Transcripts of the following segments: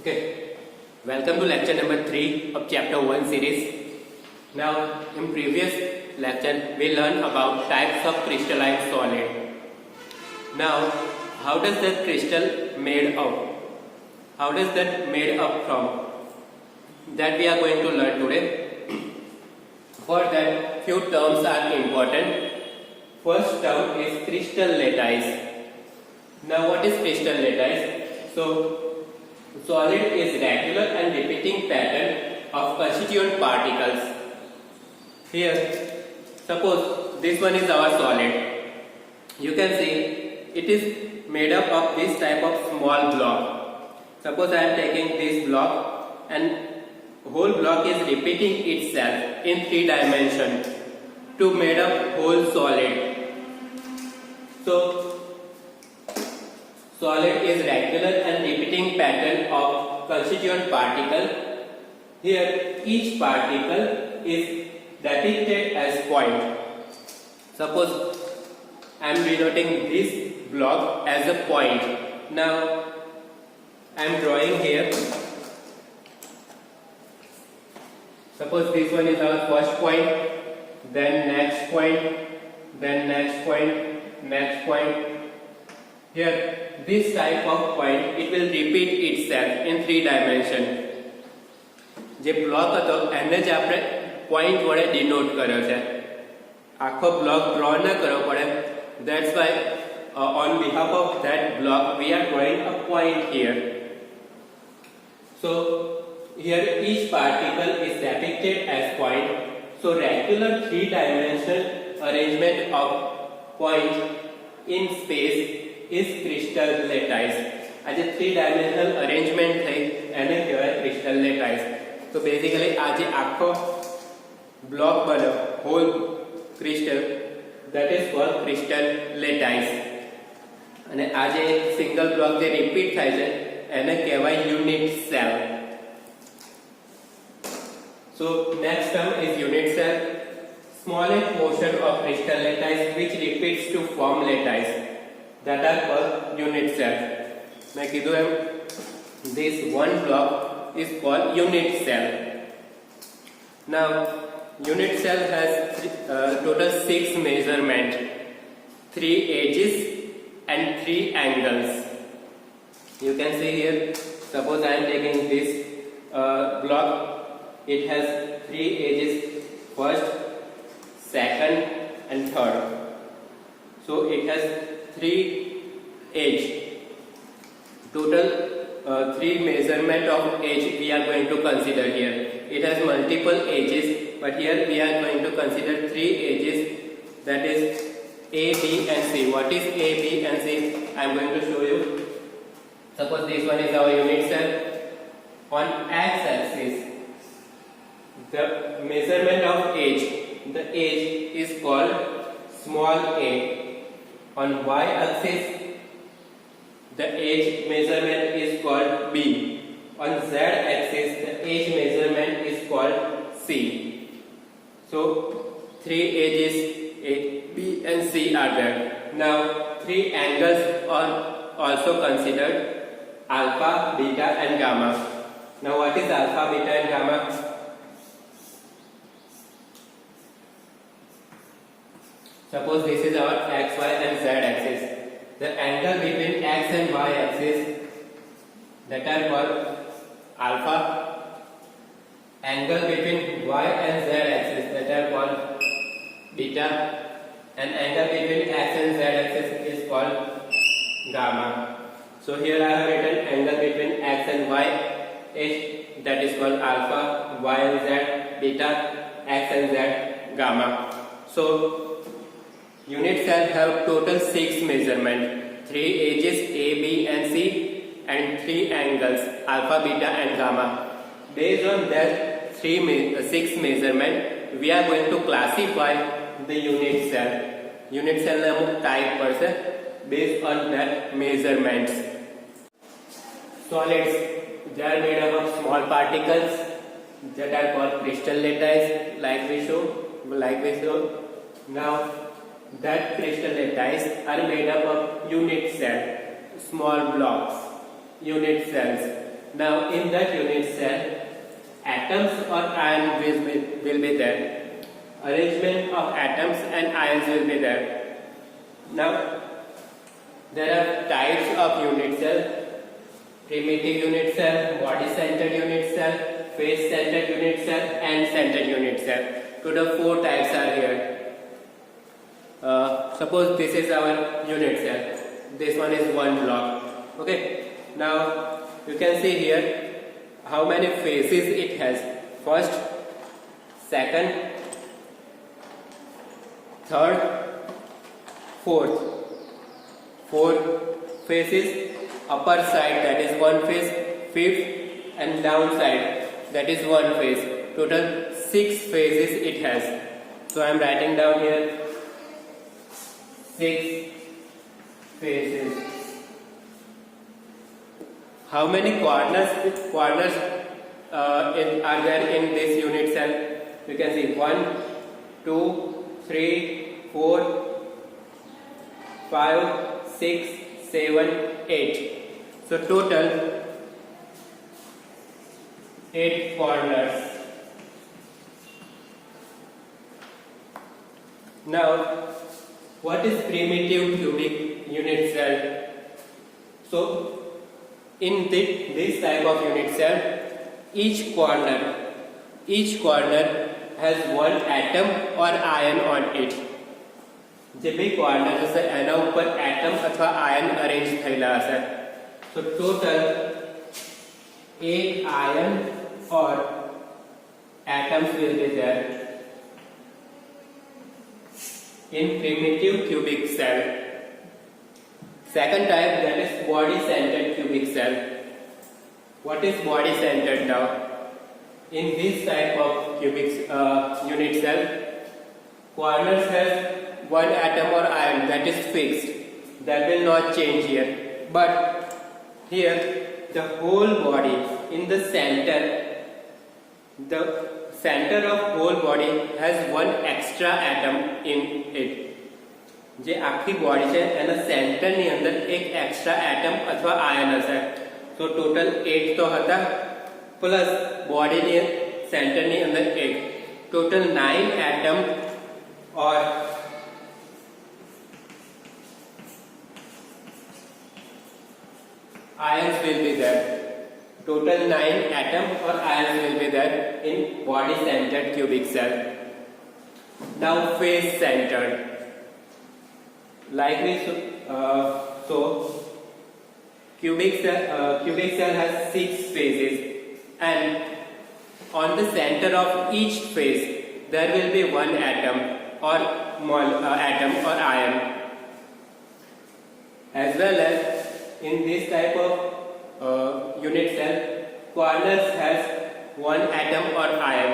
Okay, welcome to lecture number 3 of chapter 1 series. Now, in previous lecture, we learned about types of crystalline solid. Now, how does that crystal made up? How does that made up from? That we are going to learn today. For that, few terms are important. First term is crystal lattice. Now, what is crystal lattice? So, solid is regular and repeating pattern of constituent particles. Here, suppose this one is our solid. You can see it is made up of this type of small block. Suppose I am taking this block and whole block is repeating itself in 3 dimensions to made up whole solid. So, solid is regular and repeating pattern of constituent particle. Here each particle is depicted as point. Suppose I am denoting this block as a point. Now I am drawing here. Suppose this one is our first point, then next point, then next point, next point. Here this type of point, it will repeat itself in 3 dimensions. જે block હતો એને જ આપણે point વડે denote કર્યો છે. આખો block draw ન કરવો પડે. That's why on behalf of that block we are drawing a point here. So here each particle is depicted as point. So regular 3-dimensional arrangement of point in space is crystal lattice. આ જે 3-dimensional arrangement થઈ એને કહેવાય crystal lattice. So basically આ જે આખો block બન્યો whole crystal, that is called crystal lattice. અને આ જે single block જે repeat થાય છે એને કહેવાય unit cell. So next term is unit cell, smallest portion of crystal lattice which repeats to form lattice, that are called unit cell. मैं कीधु M this one block is called unit cell. Now unit cell has total 6 measurement, 3 edges and 3 angles. You can see here, suppose I am taking this block. It has 3 edges, first, second and third. So it has 3 edge. Total 3 measurement of edge we are going to consider here. It has multiple edges, but here we are going to consider 3 edges, that is A, B and C. What is A, B and C? I am going to show you. Suppose this one is our unit cell. On x-axis, the measurement of edge, the edge is called small a. On y-axis, the edge measurement is called B. On z-axis, the edge measurement is called C. So 3 edges A, B and C are there. Now 3 angles are also considered, alpha, beta and gamma. Now what is alpha, beta and gamma? Suppose this is our x, y and z axis. The angle between x and y axis, that are called alpha. Angle between y and z axis, that are called beta. And angle between x and z axis is called gamma. So here I have written angle between x and y is, that is called alpha, y and z beta, x and z gamma. So unit cell have total 6 measurement, 3 edges A, B and C and 3 angles alpha, beta and gamma. Based on that 6 measurement, we are going to classify the unit cell. Unit cell na type perse based on that measurements. Solids, they are made up of small particles that are called crystal lattice, like we show. Now that crystal lattice are made up of unit cell, small blocks, unit cells. Now in that unit cell, atoms or ions will be there. Arrangement of atoms and ions will be there. Now there are types of unit cell: primitive unit cell, body-centered unit cell, face-centered unit cell, and centered unit cell. Total 4 types are here. Suppose this is our unit cell. This one is one block. Okay. Now you can see here how many faces it has. First, second, third, fourth. 4 faces. Upper side, that is one face. Fifth, and down side, that is one face. Total 6 phases it has. So I am writing down here 6 phases. How many corners are there in this unit cell? You can see 1, 2, 3, 4, 5, 6, 7, 8. So total 8 corners. Now, what is primitive cubic unit cell? So, in this type of unit cell, each corner has one atom or ion on it. જે બે corner હશે એના ઉપર atom અથવા ion arrange થયેલા હશે. So total 8 ion or atoms will be there in primitive cubic cell. Second type, that is body-centered cubic cell. What is body-centered now? In this type of cubic unit cell, corners has one atom or ion that is fixed. That will not change here. But here, the whole body in the center of whole body has one extra atom in it. જે આખી body છે એના સેન્ટરની અંદર એક extra atom અથવા ion હશે. તો ટોટલ 8 તો હતા પ્લસ બોડીની સેન્ટરની અંદર 1. Total 9 atom or ions will be there. Total 9 atom or ions will be there in body-centered cubic cell. Now face-centered. Like we so cubic cell has 6 phases, and on the center of each phase there will be one atom or ion. As well as in this type of unit cell, corners has one atom or ion.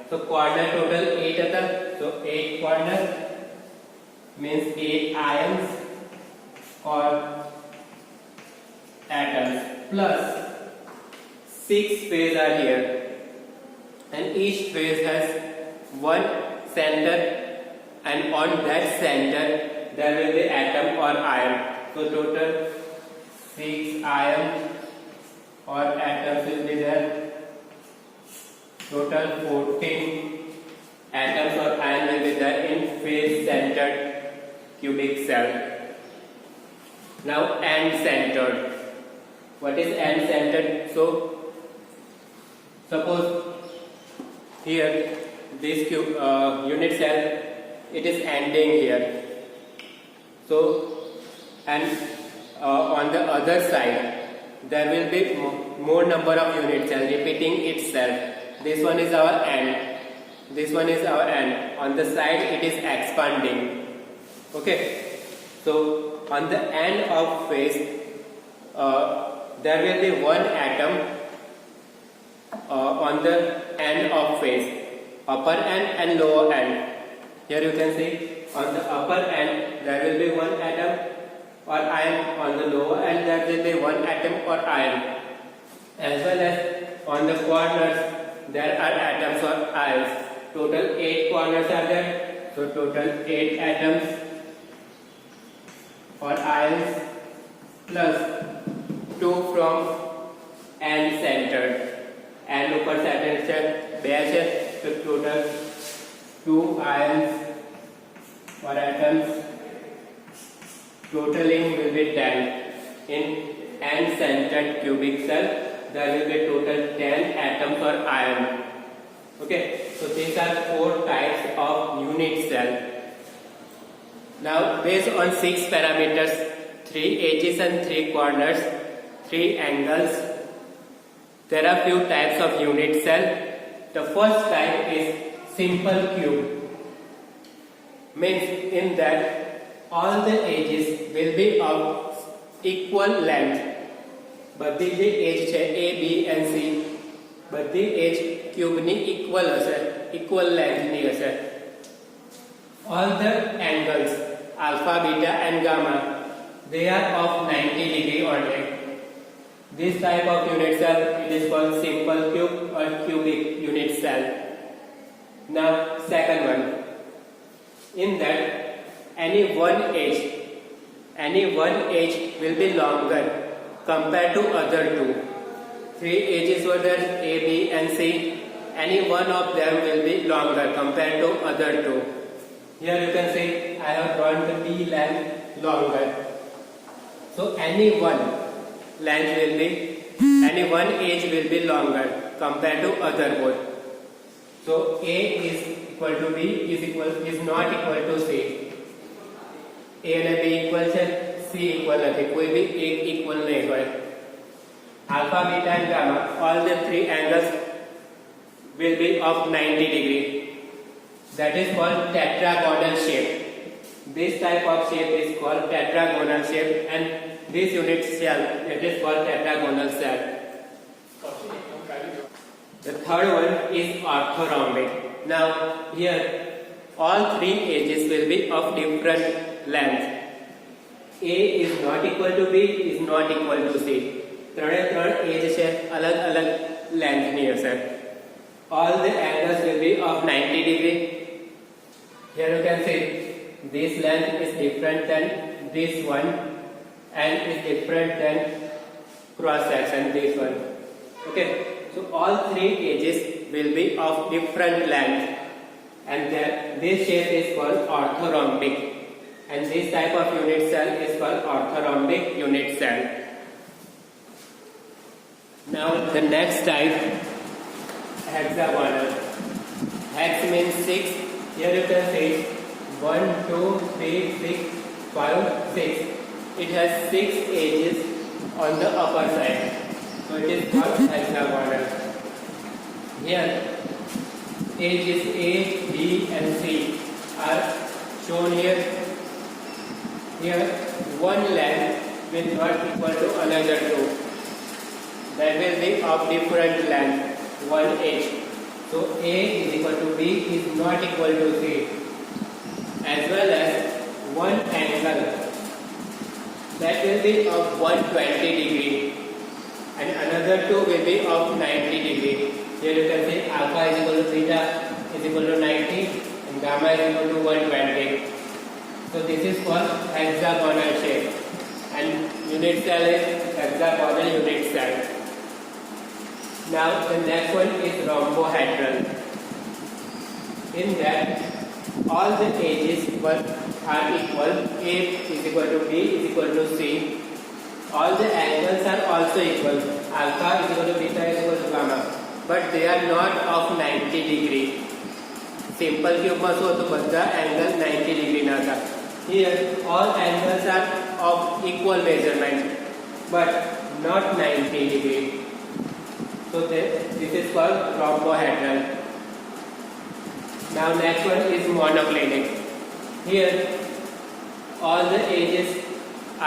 So corner total 8 आता. So 8 corner means 8 ions or atoms plus 6 phase are here, and each phase has one center, and on that center there will be atom or ion. So total 6 ions or atoms will be there. Total 14 atoms or ion will be there in face-centered cubic cell. Now end-centered. What is end-centered? So suppose here this unit cell, it is ending here. So and on the other side there will be more number of unit cells repeating itself. This one is our end. This one is our end. On the side it is expanding. Okay. So on the end of phase there will be one atom on the end of phase, upper end and lower end. Here you can see on the upper end there will be one atom or ion, on the lower end there will be one atom or ion. As well as on the corners there are atoms or ions. Total 8 corners are there. So total 8 atoms or ions plus 2 from and centered. And ઉપર centred છે 2 છે તો total 2 ions or atoms totaling will be 10. In n-centered cubic cell there will be total 10 atoms or ion. Okay, so these are 4 types of unit cell. Now based on 6 parameters, 3 edges and 3 corners, 3 angles, there are few types of unit cell. The first type is simple cube. Means in that all the edges will be of equal length. બધી જે એજ છે A, B and C બધી એજ ક્યુબની equal હશે, equal લેન્થની હશે. All the angles alpha, beta and gamma they are of 90 degree only. This type of unit cell it is called simple cube or cubic unit cell. Now second one, in that any one edge will be longer compared to other two. 3 edges were there, A, B and C. Any one of them will be longer compared to other two. Here you can see I have drawn the B length longer. So any one edge will be longer compared to other both. So A is equal to B is not equal to C. A and B equal છે, C equal નથી, કોઈ भी એક equal नहीं હોય. Alpha, beta and gamma, all the 3 angles will be of 90 degree. That is called tetragonal shape. This type of shape is called tetragonal shape, and this unit cell it is called tetragonal cell. The third one is orthorhombic. Now here all 3 edges will be of different length. A is not equal to B is not equal to C. ત્રણે એજ છે અલગ અલગ લેન્થની હશે. All the angles will be of 90 degree. Here you can see this length is different than this one and is different than cross section this one. Okay, so all 3 edges will be of different length, and this shape is called orthorhombic, and this type of unit cell is called orthorhombic unit cell. Now the next type, hexagonal. Hex means 6. Here you can see 1, 2, 3, 6, 5, 6. It has 6 edges on the upper side, so it is called hexagonal. Here edges A, B and C are shown here. Here one length will not equal to another two. That will be of different length, one edge. So A is equal to B is not equal to C. As well as one angle that will be of 120 degree and another two will be of 90 degree. Here you can see alpha is equal to theta is equal to 90 and gamma is equal to 120. So this is called hexagonal shape, and unit cell is hexagonal unit cell. Now the next one is rhombohedral. In that all the edges are equal. A is equal to B is equal to C. All the angles are also equal. Alpha is equal to beta is equal to gamma, but they are not of 90 degree. Simple cube માં શું હતું, બધા angle 90 degree ના હતા. Here all angles are of equal measurement, but not 90 degree. So this is called rhombohedral. Now next one is monoclinic. Here all the edges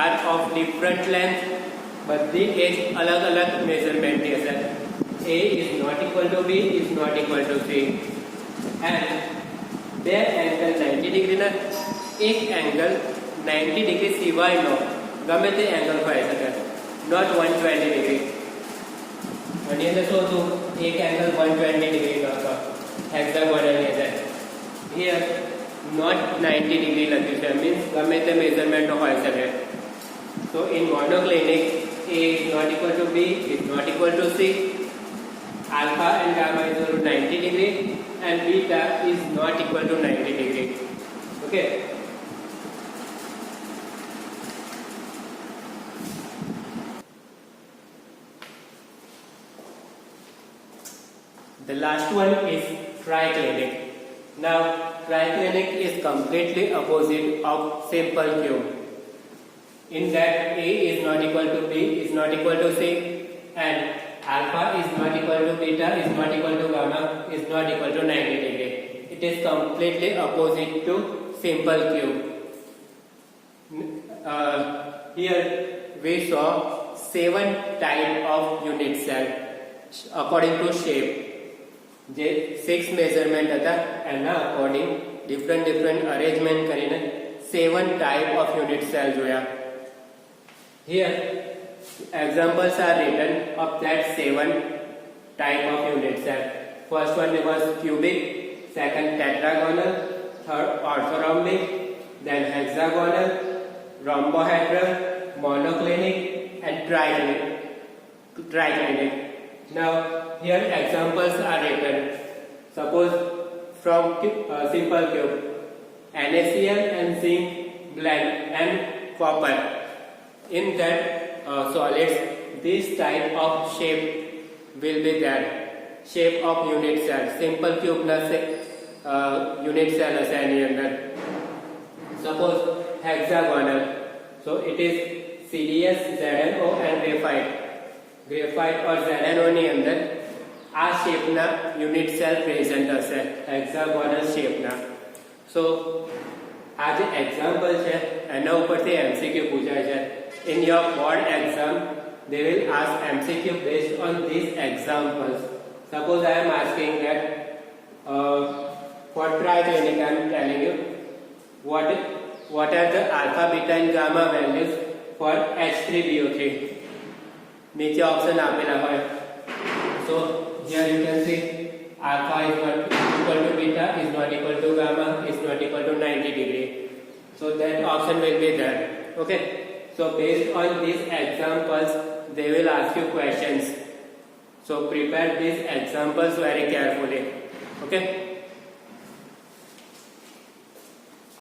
are of different length, but the edge अलग अलग measurement ની હશે. A is not equal to B is not equal to C, and their angle 90 degree ના એક angle 90 degree સિવાયનો ગમે તે angle હોઈ શકે, not 120 degree. અને અંદર શું હતું, એક angle 120 degree નો હતો hexagonal ની અંદર. Here not 90 degree લખ્યું છે, means ગમે તે measurement હોઈ શકે. So in monoclinic A is not equal to B is not equal to C, alpha and gamma is equal to 90 degree, and beta is not equal to 90 degree. Okay. The last one is triclinic. Now, triclinic is completely opposite of simple cube. In that A is not equal to B is not equal to C, and alpha is not equal to beta is not equal to gamma is not equal to 90 degree. It is completely opposite to simple cube. Here we saw 7 type of unit cell according to shape. જે 6 measurement હતા એના according different arrangement કરીને 7 type of unit cell જોયા. Here examples are written of that 7 type of unit cell. First one was cubic, second tetragonal, third orthorhombic, then hexagonal, rhombohedral, monoclinic and triclinic. Now here examples are written. Suppose from simple cube, NaCl and zinc blend and copper. In that solids, this type of shape will be there. Shape of unit cell. Simple cube na unit cell as any under. Suppose hexagonal. So it is CDS, ZnO and graphite. Graphite or ZnO ની અંદર આ શેપના unit cell present હશે હેક્સાગોનલ શેપના. સો આ જે example છે એના ઉપરથી MCQ પૂછાય છે. In your board exam they will ask MCQ based on these examples. Suppose I am asking that for triclinic I am telling you what are the alpha, beta and gamma values for H3BO3. नीचे option आपेला है. So here you can see alpha is not equal to beta is not equal to gamma is not equal to 90 degree. So that option will be there. Okay. So based on these examples they will ask you questions. So prepare these examples very carefully. Okay.